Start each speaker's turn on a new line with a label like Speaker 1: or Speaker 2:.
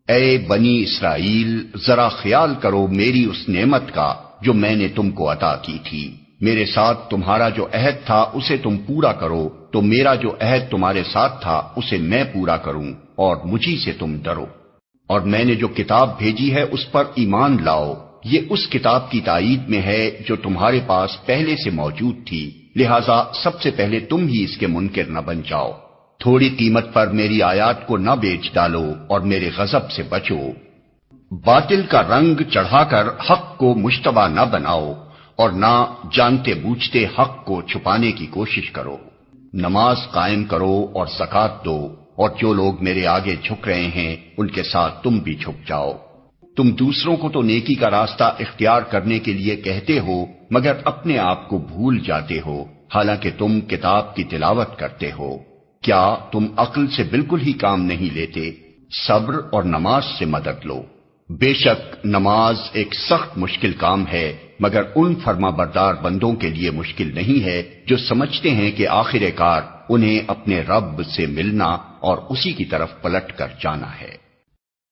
Speaker 1: اے بنی اسرائیل، ذرا خیال کرو میری اس نعمت کا جو میں نے تم کو عطا کی تھی۔ میرے ساتھ تمہارا جو عہد تھا اسے تم پورا کرو، تو میرا جو عہد تمہارے ساتھ تھا اسے میں پورا کروں، اور مجھی سے تم ڈرو۔ اور میں نے جو کتاب بھیجی ہے اس پر ایمان لاؤ، یہ اس کتاب کی تائید میں ہے جو تمہارے پاس پہلے سے موجود تھی، لہذا سب سے پہلے تم ہی اس کے منکر نہ بن جاؤ۔ تھوڑی قیمت پر میری آیات کو نہ بیچ ڈالو اور میرے غضب سے بچو۔ باطل کا رنگ چڑھا کر حق کو مشتبہ نہ بناؤ، اور نہ جانتے بوجھتے حق کو چھپانے کی کوشش کرو۔ نماز قائم کرو اور زکوٰۃ دو، اور جو لوگ میرے آگے جھک رہے ہیں ان کے ساتھ تم بھی جھک جاؤ۔ تم دوسروں کو تو نیکی کا راستہ اختیار کرنے کے لیے کہتے ہو، مگر اپنے آپ کو بھول جاتے ہو، حالانکہ تم کتاب کی تلاوت کرتے ہو۔ کیا تم عقل سے بالکل ہی کام نہیں لیتے؟ صبر اور نماز سے مدد لو۔ بے شک نماز ایک سخت مشکل کام ہے، مگر ان فرما بردار بندوں کے لیے مشکل نہیں ہے جو سمجھتے ہیں کہ آخر کار انہیں اپنے رب سے ملنا اور اسی کی طرف پلٹ کر جانا ہے۔